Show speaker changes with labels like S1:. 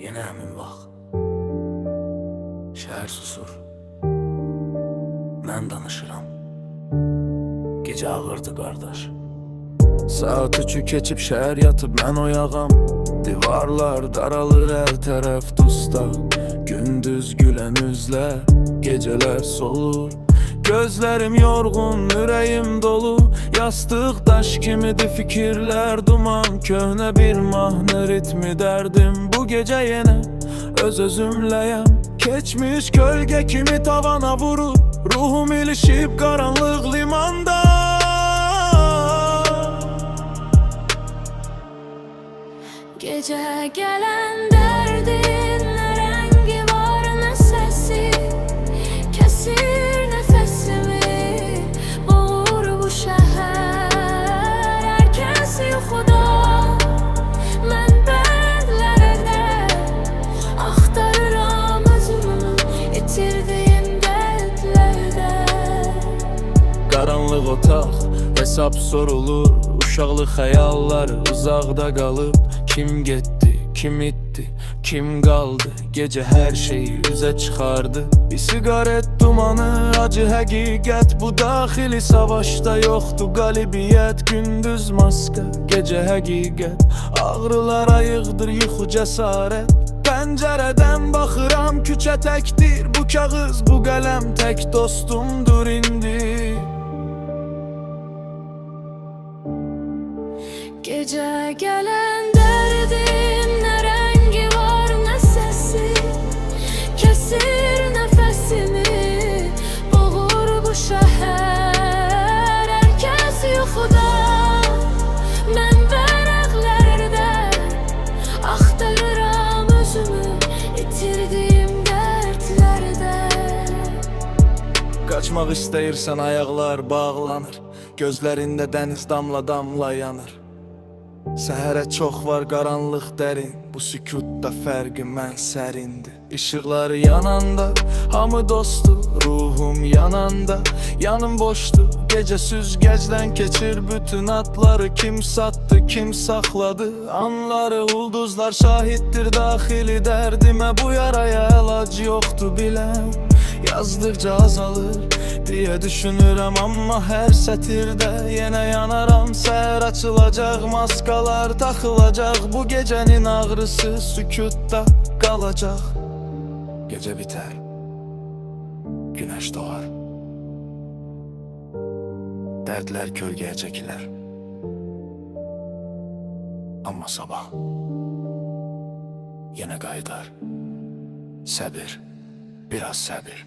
S1: Yenə həmin vaxt. Şəhər susur. Mən danışıram. Gecə ağırdı qardaş. Saat 3'ü keçib şəhər yatıb mən oyağam. Divarlar daralır hər tərəf dustaq. Gündüz gülən üzlər, gecələr solur. Gözlərim yorğun, ürəyim dolu. Yastıq daş kimidir fikirlər duman. Köhnə bir mahnı ritmi dərdim. Bu gecə yenə öz-özümləyəm. Keçmiş kölgə kimi tavana vurur. Ruhum ilişib qaranlıq limanda.
S2: Gecə gələn dərdin nə rəngi var, nə səsi. Kəsir nəfəsimi, boğur bu şəhər. Hər kəs yuxuda, mən bəndlərdə axtarıram özümü, itirdiyim dərdlərdə.
S1: Qaranlıq otaq, hesab sorulur. Uşaqlıq xəyallar uzaqda qalıb. Kim getdi, kim itdi, kim qaldı? Gecə hər şeyi üzə çıxardı. Bir siqaret dumanı, acı həqiqət. Bu daxili savaşda yoxdur qalibiyyət. Gündüz maska, gecə həqiqət. Ağrılar ayıqdır, yuxu cəsarət. Pəncərədən baxıram, küçə təkdir. Bu kağız, bu qələm tək dostumdur indi.
S2: Gecə gələn dərdin nə rəngi var, nə səsi. Kəsir nəfəsimi, boğur bu şəhər. Hər kəs yuxuda, mən vərəqlərdə axtarıram özümü, itirdiyim dərdlərdə.
S1: Qaçmaq istəyirsən ayaqlar bağlanır. Gözlərində dəniz damla-damla yanır. Səhərə çox var qaranlıq dərin. Bu sükutda fərqi mən sərindir. İşıqları yananda hamı dostdur. Ruhum yananda yanım boşdur. Gecə süzgəcdən keçir bütün atları. Kim satdı, kim saxladı anları. Ulduzlar şahiddir daxili dərdimə. Bu yaraya əlac yoxdur biləm. Yazdıqca azalır deyə düşünürəm. Amma hər sətirdə yenə yanaram. Səhər açılacaq, maskalar taxılacaq. Bu gecənin ağrısı sükutda qalacaq. Gecə bitər, günəş doğar. Dərdlər kölgəyə çəkilər. Amma sabah yenə qayıdar. Səbir, biraz səbir.